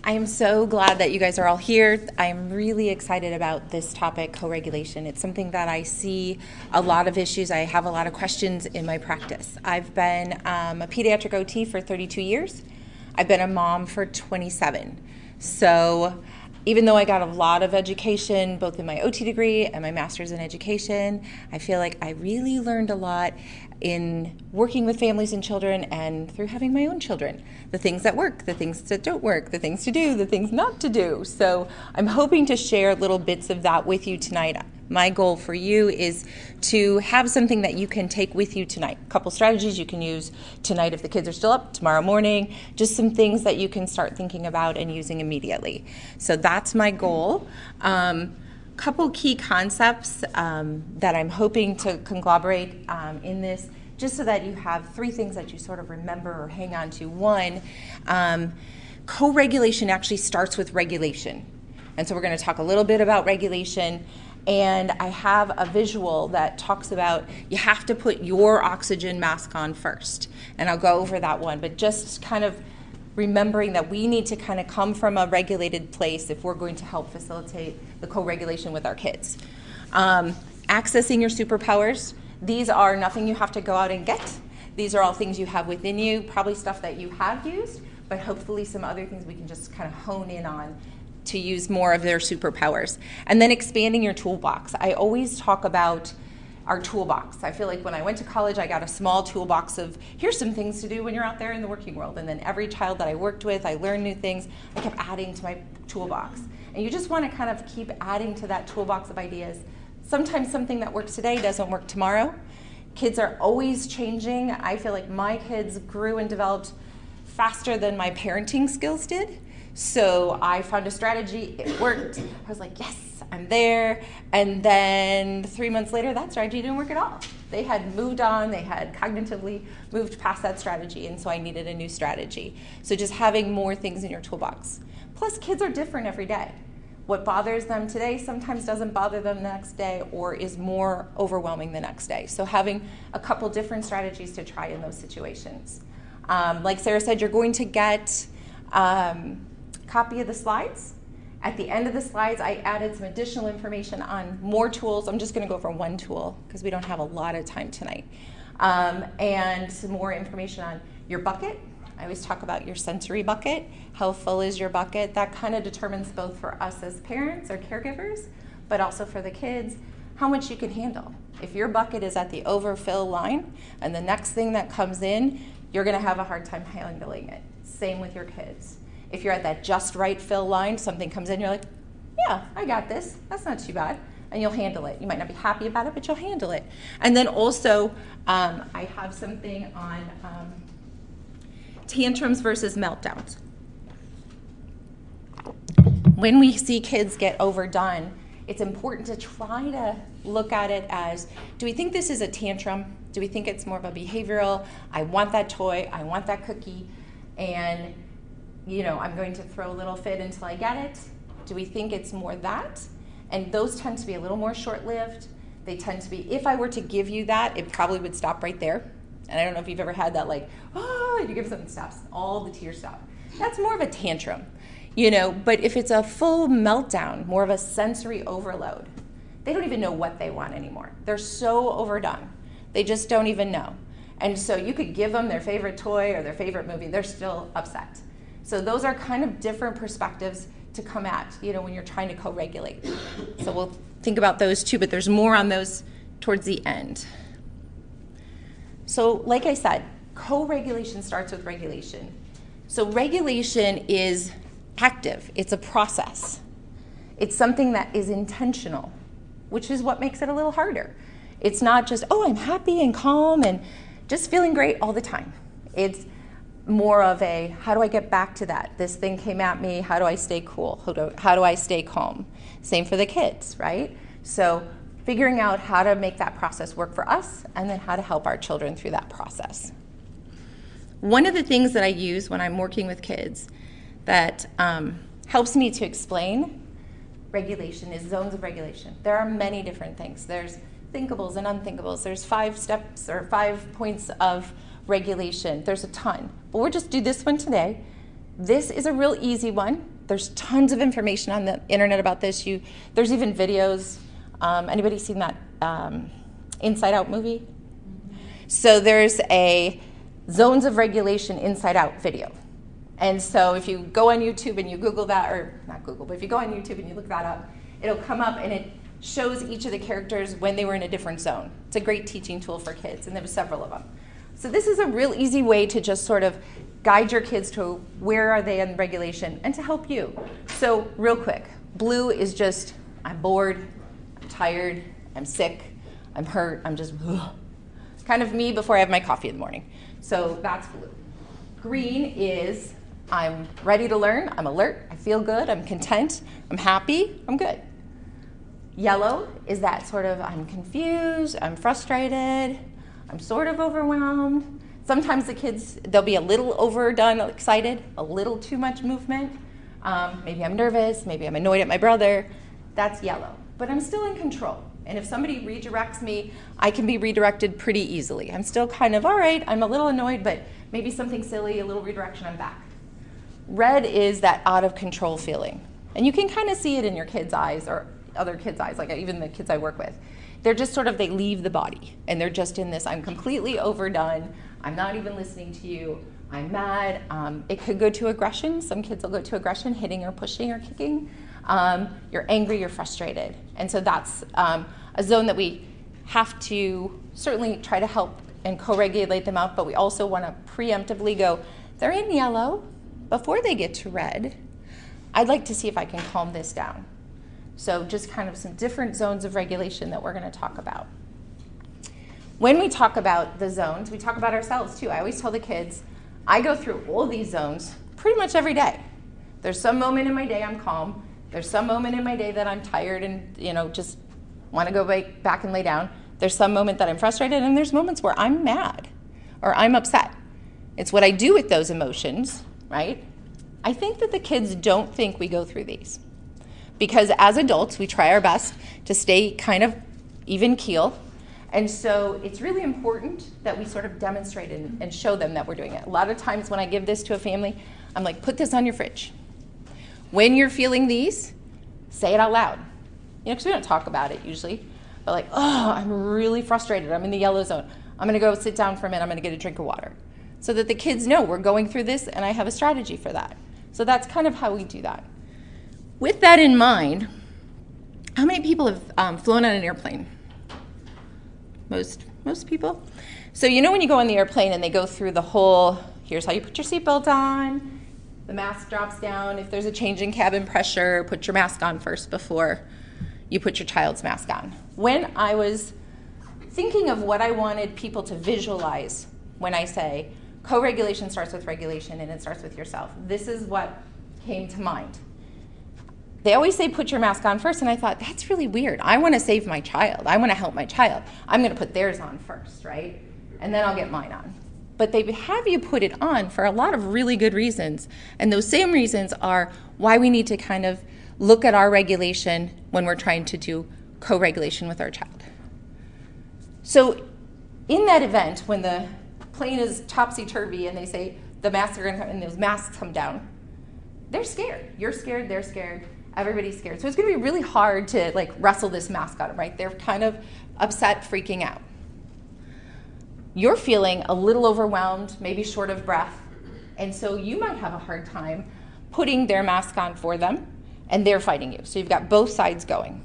I am so glad that you guys are all here. I'm really excited about this topic, co-regulation. It's something that I see a lot of issues. I have a lot of questions in my practice. I've been a pediatric OT for 32 years. I've been a mom for 27. So even though I got a lot of education, both in my OT degree and my master's in education, I feel like I really learned a lot in working with families and children and through having my own children. The things that work, the things that don't work, the things to do, the things not to do. So I'm hoping to share little bits of that with you tonight. My goal for you is to have something that you can take with you tonight. A couple strategies you can use tonight if the kids are still up, tomorrow morning, just some things that you can start thinking about and using immediately. So that's my goal. Couple key concepts that I'm hoping to conglomerate in this, just so that you have three things that you sort of remember or hang on to. One, co-regulation actually starts with regulation. And so we're going to talk a little bit about regulation. And I have a visual that talks about you have to put your oxygen mask on first. And I'll go over that one, but just kind of remembering that we need to kind of come from a regulated place if we're going to help facilitate the co-regulation with our kids. Accessing your superpowers. These are nothing you have to go out and get. These are all things you have within you, probably stuff that you have used, but hopefully some other things we can just kind of hone in on to use more of their superpowers. And then expanding your toolbox. I always talk about our toolbox. I feel like when I went to college, I got a small toolbox of here's some things to do when you're out there in the working world. And then every child that I worked with, I learned new things. I kept adding to my toolbox. And you just want to kind of keep adding to that toolbox of ideas. Sometimes something that works today doesn't work tomorrow. Kids are always changing. I feel like my kids grew and developed faster than my parenting skills did. So I found a strategy, it worked. I was like, yes, I'm there. And then 3 months later, that strategy didn't work at all. They had moved on, they had cognitively moved past that strategy, and so I needed a new strategy. So just having more things in your toolbox. Plus, kids are different every day. What bothers them today sometimes doesn't bother them the next day or is more overwhelming the next day. So having a couple different strategies to try in those situations. Like Sarah said, you're going to get copy of the slides. At the end of the slides, I added some additional information on more tools. I'm just going to go over one tool because we don't have a lot of time tonight. And some more information on your bucket. I always talk about your sensory bucket. How full is your bucket? That kind of determines both for us as parents or caregivers, but also for the kids, how much you can handle. If your bucket is at the overfill line and the next thing that comes in, you're going to have a hard time handling it. Same with your kids. If you're at that just right fill line, something comes in, you're like, yeah, I got this. That's not too bad. And you'll handle it. You might not be happy about it, but you'll handle it. And then also, I have something on tantrums versus meltdowns. When we see kids get overdone, it's important to try to look at it as, do we think this is a tantrum? Do we think it's more of a behavioral, I want that toy, I want that cookie, and I'm going to throw a little fit until I get it? Do we think it's more that? And those tend to be a little more short-lived. They tend to be, if I were to give you that, it probably would stop right there. And I don't know if you've ever had that, like, you give something, stops, all the tears stop. That's more of a tantrum, but if it's a full meltdown, more of a sensory overload, they don't even know what they want anymore. They're so overdone. They just don't even know. And so you could give them their favorite toy or their favorite movie, they're still upset. So those are kind of different perspectives to come at, when you're trying to co-regulate. So we'll think about those too, but there's more on those towards the end. So like I said, co-regulation starts with regulation. So regulation is active. It's a process. It's something that is intentional, which is what makes it a little harder. It's not just, I'm happy and calm and just feeling great all the time. It's more of a, how do I get back to that? This thing came at me, how do I stay cool? How do I stay calm? Same for the kids, right? So figuring out how to make that process work for us and then how to help our children through that process. One of the things that I use when I'm working with kids that helps me to explain regulation is zones of regulation. There are many different things. There's thinkables and unthinkables. There's 5 steps or 5 points of regulation. There's a ton, but we'll just do this one today. This is a real easy one. There's tons of information on the internet about this. There's even videos. Anybody seen that Inside Out movie? So there's a Zones of Regulation Inside Out video. And so if you go on YouTube and you Google that, or not Google, but if you go on YouTube and you look that up, it'll come up and it shows each of the characters when they were in a different zone. It's a great teaching tool for kids, and there were several of them. So this is a real easy way to just sort of guide your kids to where are they in regulation and to help you. So real quick, blue is just, I'm bored, I'm tired, I'm sick, I'm hurt, I'm just, ugh. Kind of me before I have my coffee in the morning. So that's blue. Green is, I'm ready to learn, I'm alert, I feel good, I'm content, I'm happy, I'm good. Yellow is that sort of, I'm confused, I'm frustrated, I'm sort of overwhelmed. Sometimes the kids, they'll be a little overdone, excited, a little too much movement. Maybe I'm nervous, maybe I'm annoyed at my brother. That's yellow, but I'm still in control. And if somebody redirects me, I can be redirected pretty easily. I'm still kind of, all right, I'm a little annoyed, but maybe something silly, a little redirection, I'm back. Red is that out of control feeling. And you can kind of see it in your kids' eyes or other kids' eyes, like even the kids I work with. They're just sort of, they leave the body. And they're just in this, I'm completely overdone. I'm not even listening to you. I'm mad. It could go to aggression. Some kids will go to aggression, hitting or pushing or kicking. You're angry, you're frustrated. And so that's a zone that we have to certainly try to help and co-regulate them out, but we also want to preemptively go, they're in yellow. Before they get to red, I'd like to see if I can calm this down. So just kind of some different zones of regulation that we're going to talk about. When we talk about the zones, we talk about ourselves too. I always tell the kids, I go through all these zones pretty much every day. There's some moment in my day I'm calm. There's some moment in my day that I'm tired and just want to go back and lay down. There's some moment that I'm frustrated, and there's moments where I'm mad or I'm upset. It's what I do with those emotions, right? I think that the kids don't think we go through these because as adults, we try our best to stay kind of even keel. And so it's really important that we sort of demonstrate and show them that we're doing it. A lot of times when I give this to a family, I'm like, put this on your fridge. When you're feeling these, say it out loud. Because we don't talk about it usually. But like, oh, I'm really frustrated. I'm in the yellow zone. I'm going to go sit down for a minute. I'm going to get a drink of water. So that the kids know we're going through this and I have a strategy for that. So that's kind of how we do that. With that in mind, how many people have flown on an airplane? Most people. So when you go on the airplane and they go through the whole, here's how you put your seatbelt on, the mask drops down, if there's a change in cabin pressure, put your mask on first before you put your child's mask on. When I was thinking of what I wanted people to visualize when I say co-regulation starts with regulation and it starts with yourself, this is what came to mind. They always say put your mask on first, and I thought, that's really weird. I want to save my child. I want to help my child. I'm going to put theirs on first, right? And then I'll get mine on. But they have you put it on for a lot of really good reasons, and those same reasons are why we need to kind of look at our regulation when we're trying to do co-regulation with our child. So in that event, when the plane is topsy-turvy and they say the masks are going to come, and those masks come down, they're scared. You're scared, they're scared. Everybody's scared. So it's going to be really hard to wrestle this mask on them, right? They're kind of upset, freaking out. You're feeling a little overwhelmed, maybe short of breath. And so you might have a hard time putting their mask on for them, and they're fighting you. So you've got both sides going.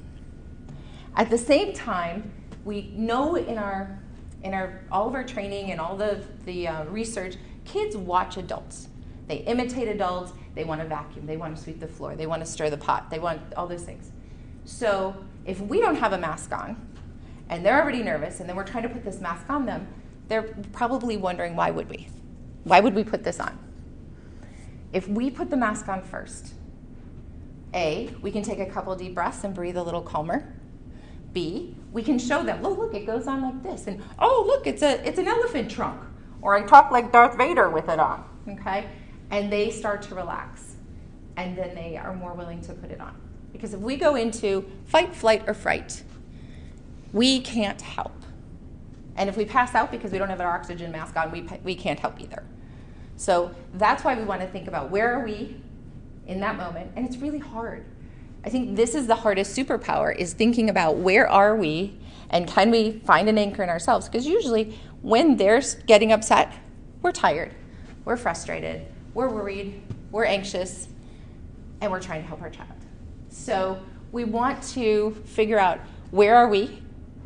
At the same time, we know in all of our training and all the research, kids watch adults. They imitate adults. They want to vacuum. They want to sweep the floor. They want to stir the pot. They want all those things. So if we don't have a mask on, and they're already nervous, and then we're trying to put this mask on them, they're probably wondering, why would we? Why would we put this on? If we put the mask on first, A, we can take a couple deep breaths and breathe a little calmer. B, we can show them, look, it goes on like this. And, oh, look, it's an elephant trunk. Or I talk like Darth Vader with it on, okay? And they start to relax, and then they are more willing to put it on. Because if we go into fight, flight, or fright, we can't help. And if we pass out because we don't have our oxygen mask on, we can't help either. So that's why we want to think about where are we in that moment. And it's really hard. I think this is the hardest superpower, is thinking about where are we and can we find an anchor in ourselves? Because usually when they're getting upset, we're tired, we're frustrated, we're worried, we're anxious, and we're trying to help our child. So we want to figure out where are we,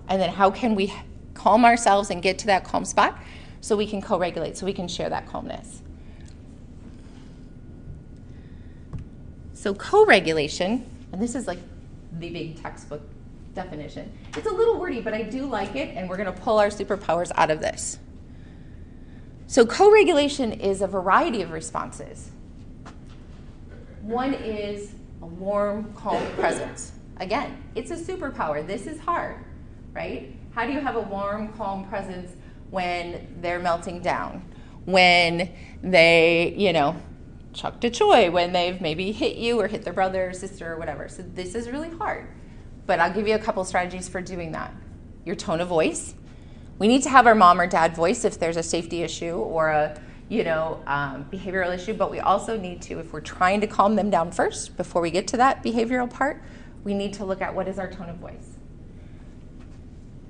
and then how can we calm ourselves and get to that calm spot so we can co-regulate, so we can share that calmness. So co-regulation, and this is like the big textbook definition. It's a little wordy, but I do like it, and we're going to pull our superpowers out of this. So co-regulation is a variety of responses. One is a warm, calm presence. Again, it's a superpower. This is hard, right? How do you have a warm, calm presence when they're melting down? When they, chucked a toy, when they've maybe hit you or hit their brother or sister or whatever. So this is really hard. But I'll give you a couple strategies for doing that. Your tone of voice. We need to have our mom or dad voice if there's a safety issue or a behavioral issue, but we also need to, if we're trying to calm them down first before we get to that behavioral part, we need to look at what is our tone of voice.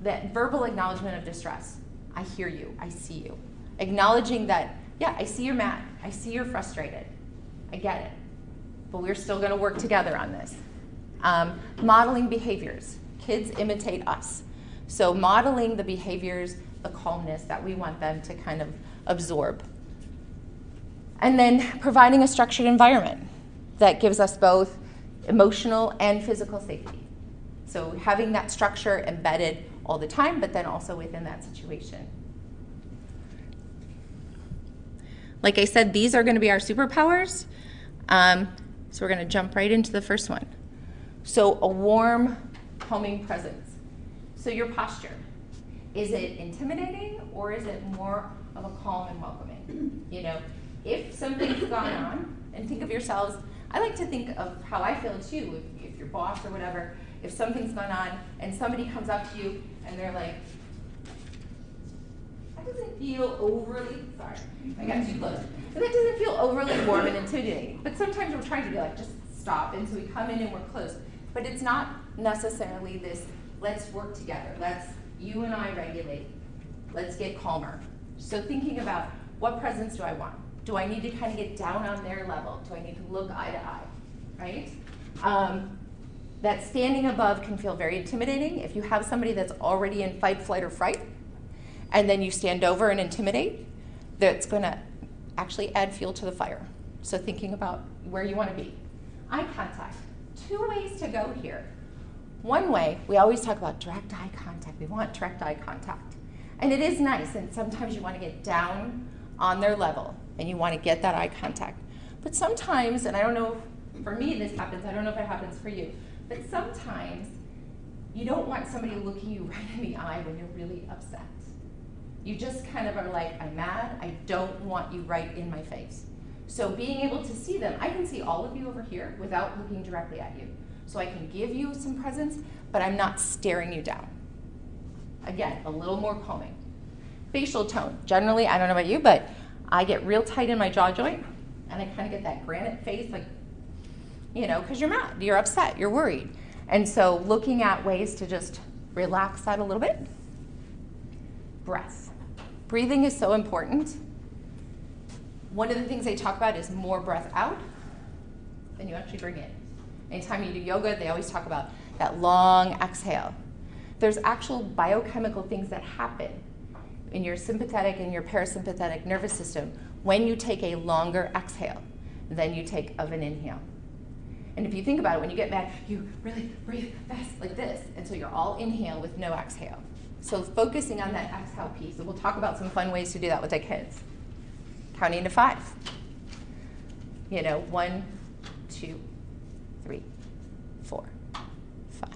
That verbal acknowledgement of distress. I hear you, I see you. Acknowledging that, yeah, I see you're mad, I see you're frustrated, I get it, but we're still gonna work together on this. Modeling behaviors. Kids imitate us. So modeling the behaviors, the calmness that we want them to kind of absorb. And then providing a structured environment that gives us both emotional and physical safety. So having that structure embedded all the time, but then also within that situation. Like I said, these are going to be our superpowers. So we're going to jump right into the first one. So a warm, calming presence. So your posture. Is it intimidating or is it more of a calm and welcoming? If something's gone on, and think of yourselves, I like to think of how I feel too, if your boss or whatever, if something's gone on and somebody comes up to you and they're like, that doesn't feel overly, sorry, I got too close, but that doesn't feel overly warm and intimidating. But sometimes we're trying to be like, just stop, and so we come in and we're close. But it's not necessarily this, let's work together, you and I regulate, let's get calmer. So thinking about, what presence do I want? Do I need to kind of get down on their level? Do I need to look eye to eye, right? That standing above can feel very intimidating. If you have somebody that's already in fight, flight, or fright, and then you stand over and intimidate, that's going to actually add fuel to the fire. So thinking about where you want to be. Eye contact. 2 ways to go here. One way, we always talk about direct eye contact. We want direct eye contact. And it is nice, and sometimes you want to get down on their level, and you want to get that eye contact. But sometimes, and I don't know, for me this happens, I don't know if it happens for you, but sometimes you don't want somebody looking you right in the eye when you're really upset. You just kind of are like, I'm mad, I don't want you right in my face. So being able to see them, I can see all of you over here without looking directly at you. So I can give you some presence, but I'm not staring you down. Again, a little more calming. Facial tone. Generally, I don't know about you, but I get real tight in my jaw joint, and I kind of get that granite face, like, because you're mad, you're upset, you're worried. And so looking at ways to just relax that a little bit. Breath. Breathing is so important. One of the things they talk about is more breath out than you actually bring in. Anytime you do yoga, they always talk about that long exhale. There's actual biochemical things that happen in your sympathetic and your parasympathetic nervous system when you take a longer exhale than you take of an inhale. And if you think about it, when you get mad, you really breathe fast like this. And so you're all inhale with no exhale. So focusing on that exhale piece, and we'll talk about some fun ways to do that with our kids. Counting to 5. 1, 2, 3, 4, 5.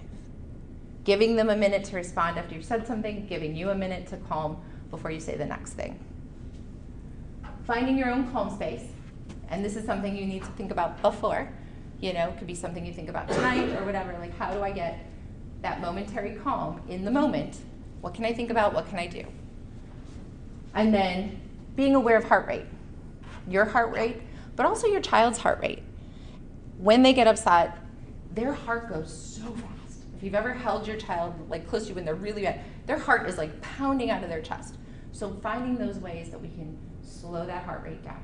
Giving them a minute to respond after you've said something, giving you a minute to calm before you say the next thing. Finding your own calm space, and this is something you need to think about before. It could be something you think about tonight or whatever, like how do I get that momentary calm in the moment What can I think about? What can I do? And then being aware of heart rate, your heart rate, but also your child's heart rate. When they get upset, their heart goes so fast. If you've ever held your child like close to you when they're really bad, their heart is like pounding out of their chest. So finding those ways that we can slow that heart rate down,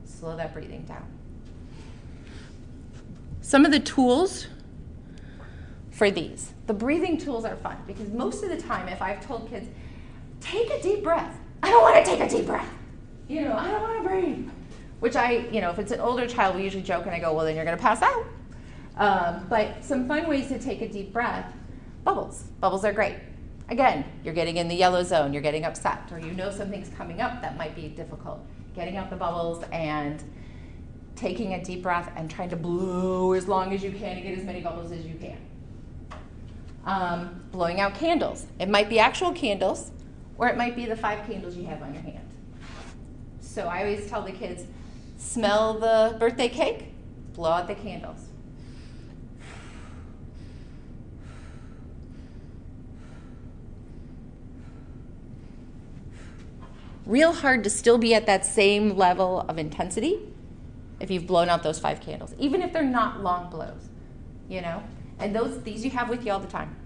slow that breathing down. Some of the tools for these. The breathing tools are fun because most of the time if I've told kids, take a deep breath. I don't want to take a deep breath. I don't want to breathe. Which if it's an older child, we usually joke and I go, well, then you're going to pass out. But some fun ways to take a deep breath, bubbles. Bubbles are great. Again, you're getting in the yellow zone, you're getting upset, or something's coming up that might be difficult. Getting out the bubbles and taking a deep breath and trying to blow as long as you can to get as many bubbles as you can. Blowing out candles. It might be actual candles, or it might be the 5 candles you have on your hand. So I always tell the kids, smell the birthday cake, blow out the candles. Real hard to still be at that same level of intensity if you've blown out those 5 candles, even if they're not long blows, And these you have with you all the time.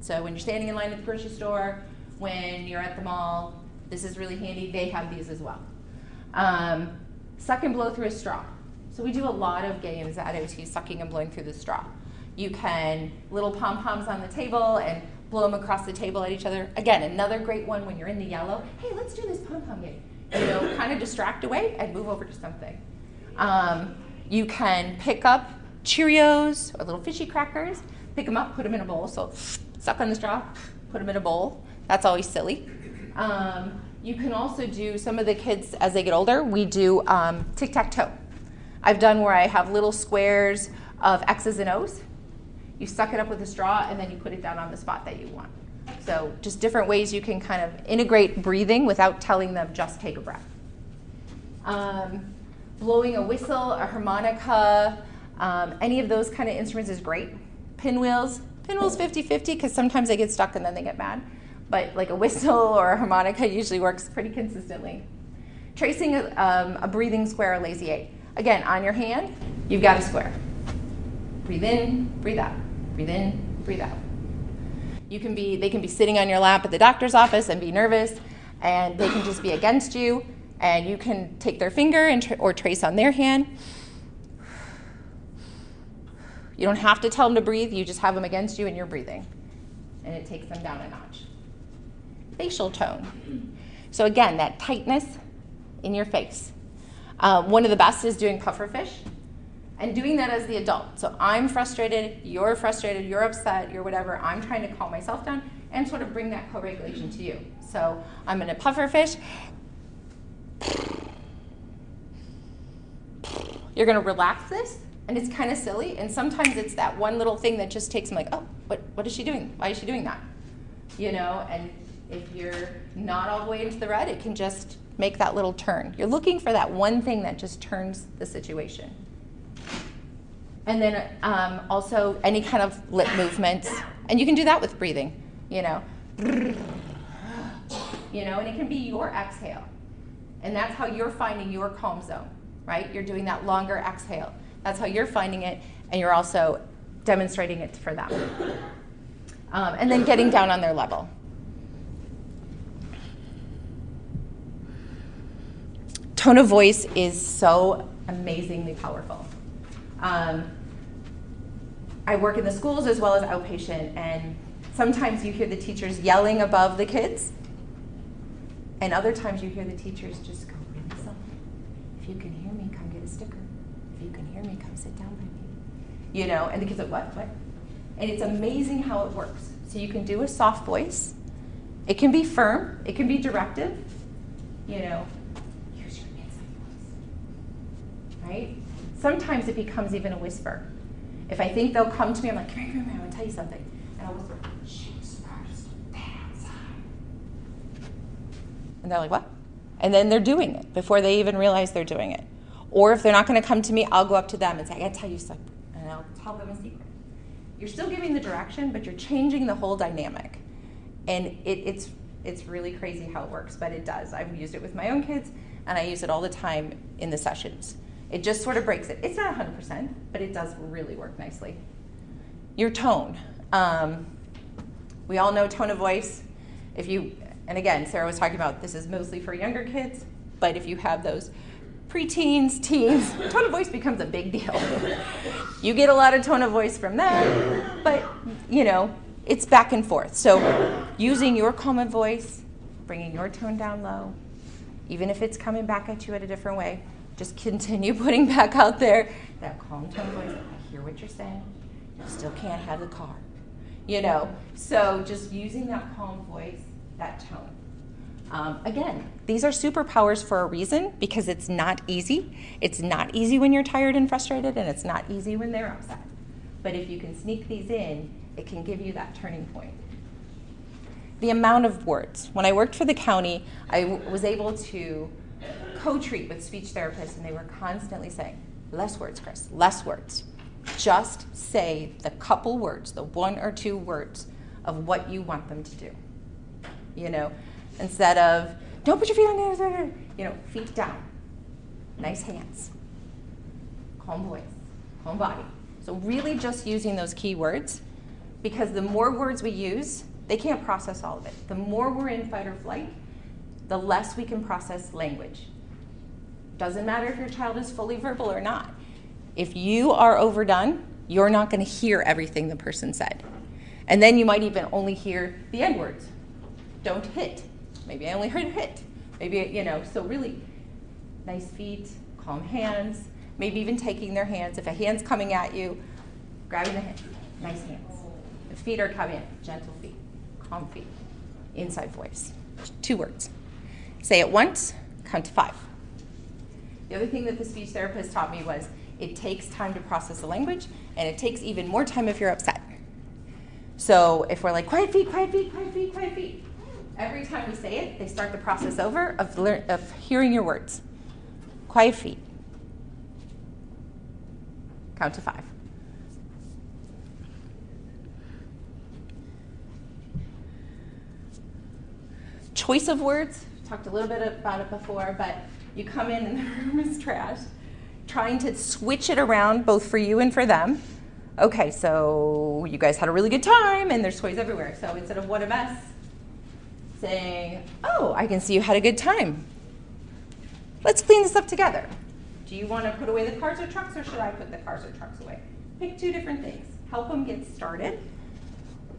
So when you're standing in line at the grocery store, when you're at the mall, this is really handy. They have these as well. Suck and blow through a straw. So we do a lot of games at OT, sucking and blowing through the straw. You can little pom-poms on the table and blow them across the table at each other. Again, another great one when you're in the yellow. Hey, let's do this pom-pom game. Kind of distract away and move over to something. You can pick up Cheerios or little fishy crackers, pick them up, put them in a bowl. So suck on the straw, put them in a bowl. That's always silly. You can also do, some of the kids as they get older, we do tic-tac-toe. I've done where I have little squares of X's and O's. You suck it up with a straw and then you put it down on the spot that you want. So just different ways you can kind of integrate breathing without telling them just take a breath. Blowing a whistle, a harmonica, any of those kind of instruments is great. Pinwheels 50-50 because sometimes they get stuck and then they get mad. But like a whistle or a harmonica usually works pretty consistently. Tracing a breathing square or lazy 8. Again, on your hand, you've got a square. Breathe in, breathe out. Breathe in, breathe out. They can be sitting on your lap at the doctor's office and be nervous, and they can just be against you, and you can take their finger or trace on their hand. You don't have to tell them to breathe, you just have them against you and you're breathing. And it takes them down a notch. Facial tone. So again, that tightness in your face. One of the best is doing pufferfish and doing that as the adult. So I'm frustrated, you're upset, you're whatever. I'm trying to calm myself down and sort of bring that co-regulation to you. So I'm going to pufferfish. You're going to relax this, and it's kind of silly. And sometimes it's that one little thing that just takes them like, oh, what is she doing? Why is she doing that? And if you're not all the way into the red, it can just make that little turn. You're looking for that one thing that just turns the situation. And then also any kind of lip movements. And you can do that with breathing, and it can be your exhale. And that's how you're finding your calm zone, right? You're doing that longer exhale. That's how you're finding it, and you're also demonstrating it for them. And then getting down on their level. Tone of voice is so amazingly powerful. I work in the schools as well as outpatient, and sometimes you hear the teachers yelling above the kids, and other times you hear the teachers just go really soft. If you can hear me, come get a sticker. If you can hear me, come sit down by me. And the kids are what? And it's amazing how it works. So you can do a soft voice. It can be firm. It can be directive. Here's your inside voice. Right? Sometimes it becomes even a whisper. If I think they'll come to me, I'm like, come here, I want to tell you something. And I'll whisper, she's dance. And they're like, what? And then they're doing it before they even realize they're doing it. Or if they're not going to come to me, I'll go up to them and say, I got to tell you something. And I'll tell them a secret. You're still giving the direction, but you're changing the whole dynamic. And it's really crazy how it works, but it does. I've used it with my own kids, and I use it all the time in the sessions. It just sort of breaks it. It's not 100%, but it does really work nicely. Your tone. We all know tone of voice. And again, Sarah was talking about this is mostly for younger kids, but if you have those preteens, teens, tone of voice becomes a big deal. You get a lot of tone of voice from them, but it's back and forth. So using your calm voice, bringing your tone down low, even if it's coming back at you at a different way, just continue putting back out there that calm tone of voice. I hear what you're saying. You still can't have the car. So just using that calm voice, that tone. Again, these are superpowers for a reason, because it's not easy. It's not easy when you're tired and frustrated, and it's not easy when they're upset. But if you can sneak these in, it can give you that turning point. The amount of words. When I worked for the county, I was able to co-treat with speech therapists, and they were constantly saying, less words, Chris, less words. Just say the couple words, the 1 or 2 words of what you want them to do. Instead of, don't put your feet on the other, feet down, nice hands, calm voice, calm body. So really just using those key words, because the more words we use, they can't process all of it. The more we're in fight or flight, the less we can process language. Doesn't matter if your child is fully verbal or not. If you are overdone, you're not going to hear everything the person said. And then you might even only hear the end words. Don't hit. Maybe I only heard hit. Maybe, so really nice feet, calm hands, maybe even taking their hands. If a hand's coming at you, grabbing the hand, nice hands. If feet are coming, gentle feet, calm feet, inside voice. 2 words. Say it once, count to 5. The other thing that the speech therapist taught me was it takes time to process the language, and it takes even more time if you're upset. So if we're like, quiet feet, quiet feet, quiet feet, quiet feet, every time we say it, they start the process over of hearing your words. Quiet feet. Count to 5. Choice of words. Talked a little bit about it before, but you come in and the room is trashed. Trying to switch it around both for you and for them. Okay, so you guys had a really good time, and there's toys everywhere. So instead of what a mess, saying, oh, I can see you had a good time. Let's clean this up together. Do you want to put away the cars or trucks, or should I put the cars or trucks away? Pick 2 different things. Help them get started.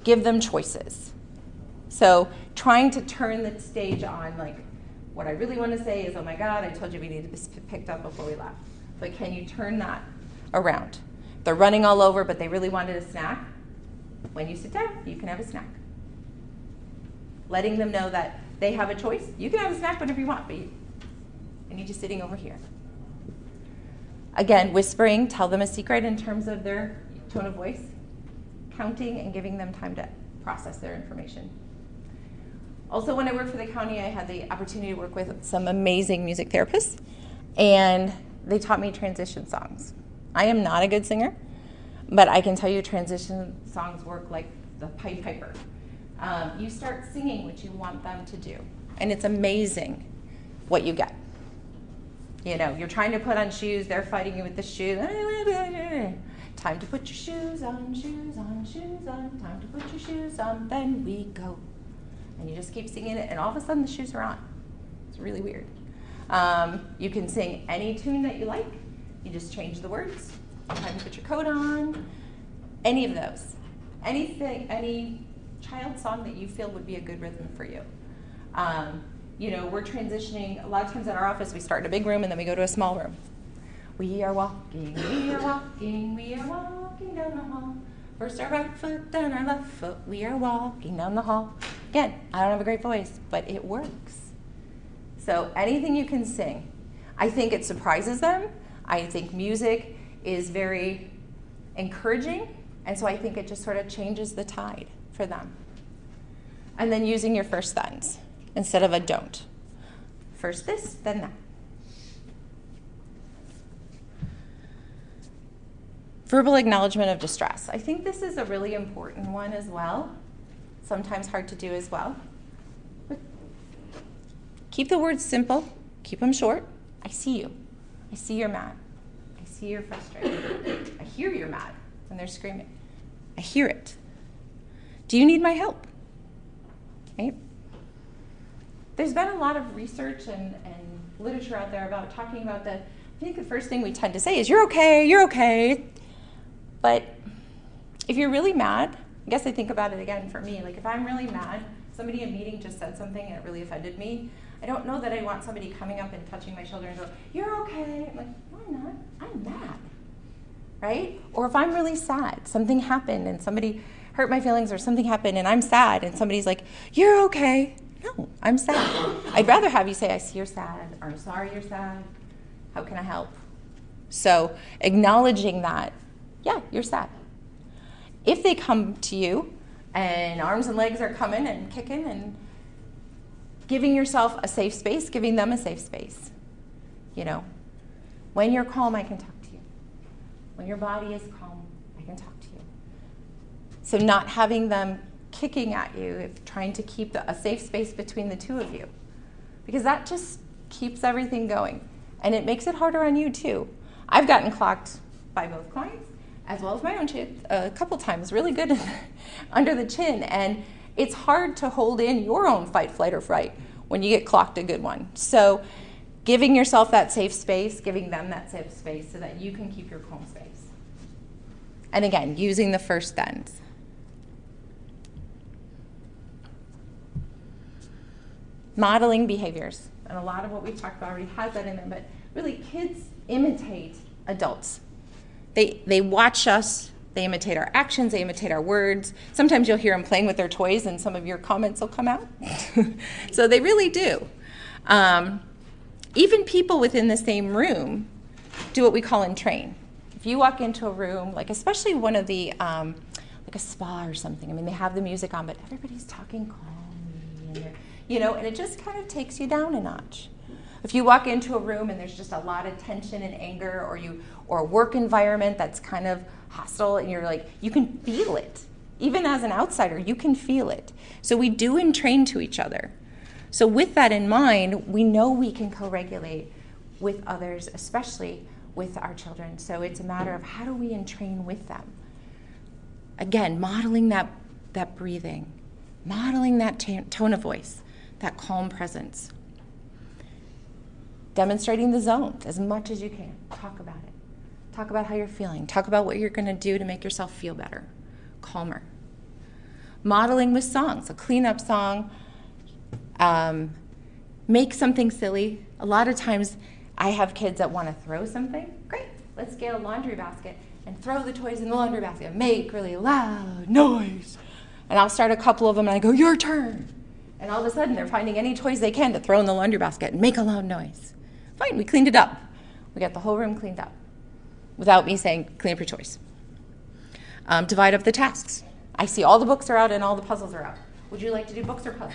Give them choices. So trying to turn the stage on, like, what I really want to say is, oh my God, I told you we needed this picked up before we left. But can you turn that around? They're running all over, but they really wanted a snack. When you sit down, you can have a snack. Letting them know that they have a choice. You can have a snack whenever you want, but I need you sitting over here. Again, whispering, tell them a secret in terms of their tone of voice. Counting and giving them time to process their information. Also, when I worked for the county, I had the opportunity to work with some amazing music therapists, and they taught me transition songs. I am not a good singer, but I can tell you transition songs work like the Pied Piper. You start singing what you want them to do, and it's amazing what you get. You're trying to put on shoes, they're fighting you with the shoe. Time to put your shoes on, shoes on, shoes on. Time to put your shoes on, then we go. And you just keep singing it, and all of a sudden the shoes are on. It's really weird. You can sing any tune that you like. You just change the words. Time to put your coat on. Any of those. Anything, any child song that you feel would be a good rhythm for you. We're transitioning. A lot of times in our office, we start in a big room, and then we go to a small room. We are walking, we are walking, we are walking down the hall. First our right foot, then our left foot. We are walking down the hall. Again, I don't have a great voice, but it works. So anything you can sing. I think it surprises them. I think music is very encouraging, and so I think it just sort of changes the tide for them. And then using your first thens instead of a don't. First this, then that. Verbal acknowledgement of distress. I think this is a really important one as well. sometimes hard to do as well. But keep the words simple. Keep them short. I see you. I see you're mad. I see you're frustrated. I hear you're mad when they're screaming. I hear it. Do you need my help? Right? There's been a lot of research and literature out there about talking about I think the first thing we tend to say is, you're okay, you're okay. But if you're really mad, I guess I think about it again for me. Like if I'm really mad, somebody in a meeting just said something and it really offended me, I don't know that I want somebody coming up and touching my shoulder and go, you're okay. I'm like, no, I'm not. I'm mad. Right? Or if I'm really sad, something happened and somebody hurt my feelings or something happened and I'm sad and somebody's like, you're okay. No, I'm sad. I'd rather have you say, I see you're sad, or I'm sorry you're sad. How can I help? So acknowledging that, yeah, you're sad. If they come to you and arms and legs are coming and kicking, and giving yourself a safe space, giving them a safe space. You know, when you're calm, I can talk to you. When your body is calm, I can talk to you. So not having them kicking at you, trying to keep a safe space between the two of you, because that just keeps everything going. And it makes it harder on you too. I've gotten clocked by both clients as well as my own kids a couple times, really good under the chin. And it's hard to hold in your own fight, flight, or fright when you get clocked a good one. So giving yourself that safe space, giving them that safe space so that you can keep your calm space. And again, using the first thens. Modeling behaviors. And a lot of what we've talked about already has that in there, but really kids imitate adults. They watch us, they imitate our actions, they imitate our words. Sometimes you'll hear them playing with their toys and some of your comments will come out. So they really do. Even people within the same room do what we call entrain. If you walk into a room, like especially one of the, like a spa or something, I mean, they have the music on, but everybody's talking calmly, and and it just kind of takes you down a notch. If you walk into a room and there's just a lot of tension and anger, or a work environment that's kind of hostile, and you're like, you can feel it. Even as an outsider, you can feel it. So we do entrain to each other. So with that in mind, we know we can co-regulate with others, especially with our children. So it's a matter of how do we entrain with them? Again, modeling that breathing, modeling that tone of voice, that calm presence. Demonstrating the zones as much as you can. Talk about it. Talk about how you're feeling. Talk about what you're going to do to make yourself feel better, calmer. Modeling with songs, a cleanup song. Make something silly. A lot of times I have kids that want to throw something. Great, let's get a laundry basket and throw the toys in the laundry basket. Make really loud noise. And I'll start a couple of them and I go, your turn. And all of a sudden they're finding any toys they can to throw in the laundry basket and make a loud noise. Fine, we cleaned it up. We got the whole room cleaned up without me saying, clean up your toys. Divide up the tasks. I see all the books are out and all the puzzles are out. Would you like to do books or puzzles?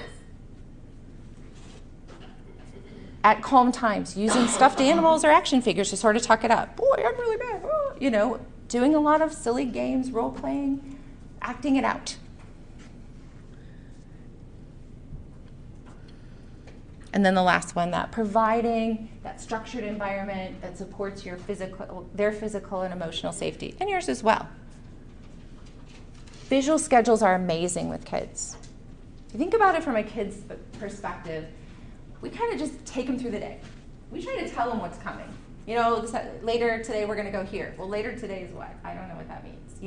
At calm times, using stuffed animals or action figures to sort of talk it up. Boy, I'm really bad. Oh, doing a lot of silly games, role-playing, acting it out. And then the last one, that providing that structured environment that supports their physical and emotional safety, and yours as well. Visual schedules are amazing with kids. If you think about it from a kid's perspective, we kind of just take them through the day. We try to tell them what's coming. Later today we're going to go here. Well, later today is what? I don't know what that means,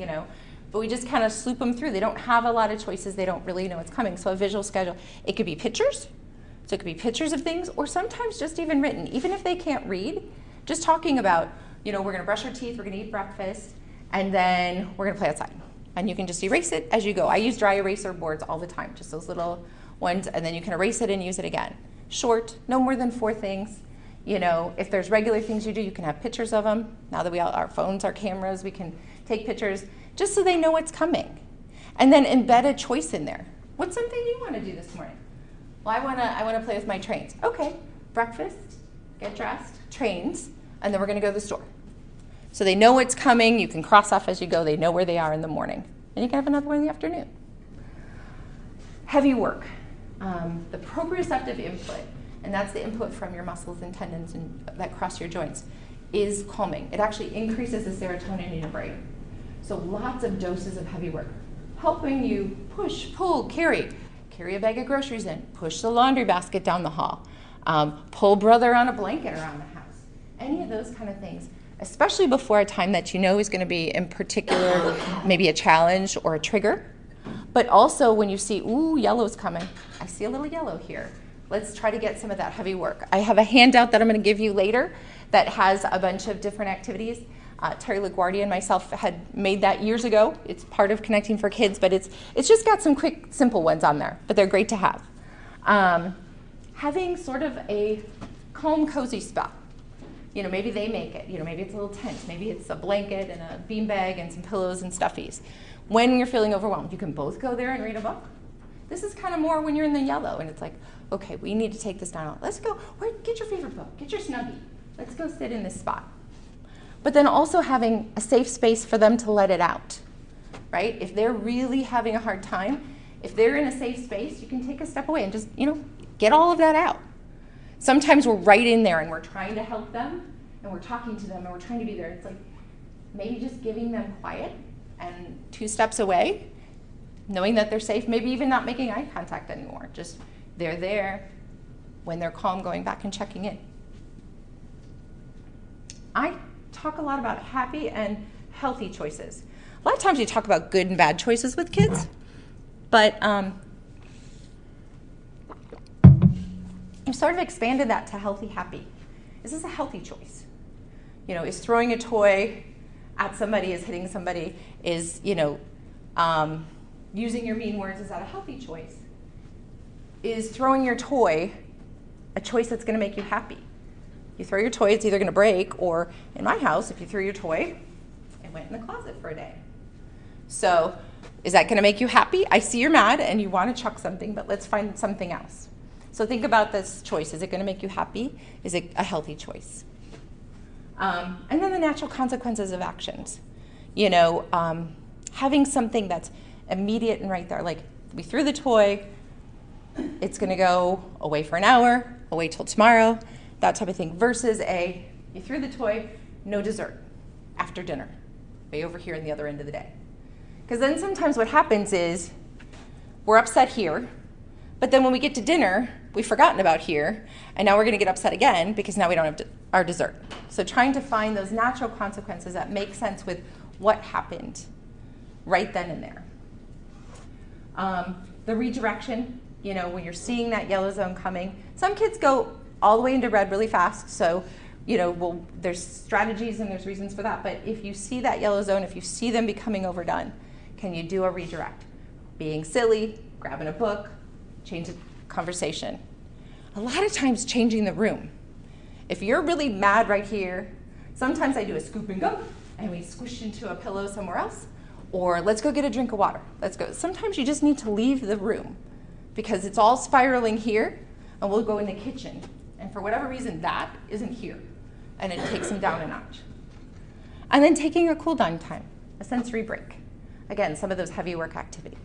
But we just kind of sloop them through. They don't have a lot of choices. They don't really know what's coming. So a visual schedule, it could be pictures. So it could be pictures of things, or sometimes just even written. Even if they can't read, just talking about, we're going to brush our teeth, we're going to eat breakfast, and then we're going to play outside. And you can just erase it as you go. I use dry eraser boards all the time, just those little ones, and then you can erase it and use it again. Short, no more than 4 things. If there's regular things you do, you can have pictures of them. Now that our phones, our cameras, we can take pictures, just so they know what's coming. And then embed a choice in there. What's something you want to do this morning? Well, I want to play with my trains. Okay, breakfast, get dressed, trains, and then we're going to go to the store. So they know what's coming. You can cross off as you go. They know where they are in the morning. And you can have another one in the afternoon. Heavy work, the proprioceptive input, and that's the input from your muscles and tendons that cross your joints, is calming. It actually increases the serotonin in your brain. So lots of doses of heavy work, helping you push, pull, carry a bag of groceries in, push the laundry basket down the hall, pull brother on a blanket around the house, any of those kind of things, especially before a time that you know is going to be in particular maybe a challenge or a trigger. But also when you see, ooh, yellow's coming, I see a little yellow here. Let's try to get some of that heavy work. I have a handout that I'm going to give you later that has a bunch of different activities. Terry LaGuardia and myself had made that years ago. It's part of Connecting for Kids, but it's just got some quick, simple ones on there, but they're great to have. Having sort of a calm, cozy spot. You know, maybe they make it. You know, maybe it's a little tent. Maybe it's a blanket and a beanbag and some pillows and stuffies. When you're feeling overwhelmed, you can both go there and read a book. This is kind of more when you're in the yellow and it's like, okay, we need to take this down. Let's go. Get your favorite book. Get your Snuggie. Let's go sit in this spot. But then also having a safe space for them to let it out, right? If they're really having a hard time, if they're in a safe space, you can take a step away and just, get all of that out. Sometimes we're right in there and we're trying to help them and we're talking to them and we're trying to be there. It's like maybe just giving them quiet and 2 steps away, knowing that they're safe, maybe even not making eye contact anymore. Just they're there. When they're calm, going back and checking in. I talk a lot about happy and healthy choices. A lot of times we talk about good and bad choices with kids, but I've sort of expanded that to healthy, happy. Is this a healthy choice? Is throwing a toy at somebody, is hitting somebody, is, using your mean words, is that a healthy choice? Is throwing your toy a choice that's going to make you happy? You throw your toy, it's either going to break, or in my house, if you threw your toy, it went in the closet for a day. So is that going to make you happy? I see you're mad and you want to chuck something, but let's find something else. So think about this choice. Is it going to make you happy? Is it a healthy choice? And then the natural consequences of actions. Having something that's immediate and right there. Like we threw the toy, it's going to go away for an hour, away till tomorrow, that type of thing, versus you threw the toy, no dessert after dinner, way over here in the other end of the day. Because then sometimes what happens is we're upset here, but then when we get to dinner, we've forgotten about here, and now we're going to get upset again because now we don't have our dessert. So trying to find those natural consequences that make sense with what happened right then and there. The redirection, when you're seeing that yellow zone coming, some kids go all the way into red really fast, so there's strategies and there's reasons for that, but if you see that yellow zone, if you see them becoming overdone, can you do a redirect? Being silly, grabbing a book, change the conversation. A lot of times changing the room. If you're really mad right here, sometimes I do a scoop and go, and we squish into a pillow somewhere else, or let's go get a drink of water. Let's go. Sometimes you just need to leave the room because it's all spiraling here, and we'll go in the kitchen. And for whatever reason, that isn't here, and it takes them down a notch. And then taking a cool down time, a sensory break. Again, some of those heavy work activities.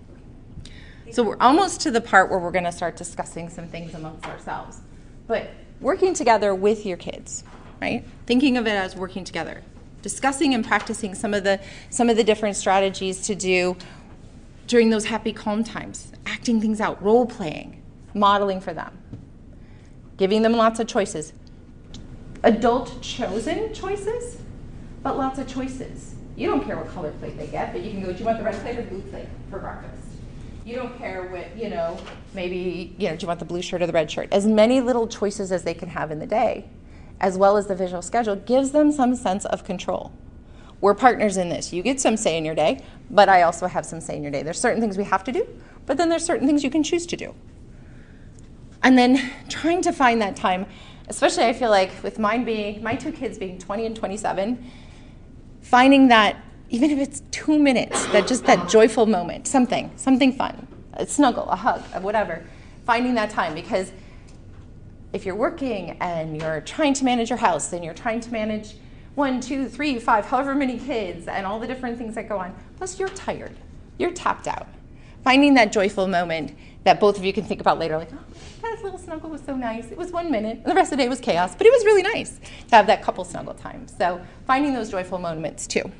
So we're almost to the part where we're going to start discussing some things amongst ourselves. But working together with your kids, right? Thinking of it as working together. Discussing and practicing some of the different strategies to do during those happy, calm times. Acting things out, role playing, modeling for them. Giving them lots of choices. Adult chosen choices, but lots of choices. You don't care what color plate they get, but you can go, do you want the red plate or blue plate for breakfast? You don't care what, maybe, do you want the blue shirt or the red shirt? As many little choices as they can have in the day, as well as the visual schedule, gives them some sense of control. We're partners in this. You get some say in your day, but I also have some say in your day. There's certain things we have to do, but then there's certain things you can choose to do. And then trying to find that time, especially I feel like with my 2 kids being 20 and 27, finding that even if it's 2 minutes, that joyful moment, something fun, a snuggle, a hug, whatever, finding that time. Because if you're working and you're trying to manage your house and you're trying to manage 1, 2, 3, 5, however many kids and all the different things that go on, plus you're tired, you're tapped out. finding that joyful moment that both of you can think about later, like, oh, that little snuggle was so nice. It was 1 minute, and the rest of the day was chaos, but it was really nice to have that couple snuggle time. So finding those joyful moments too.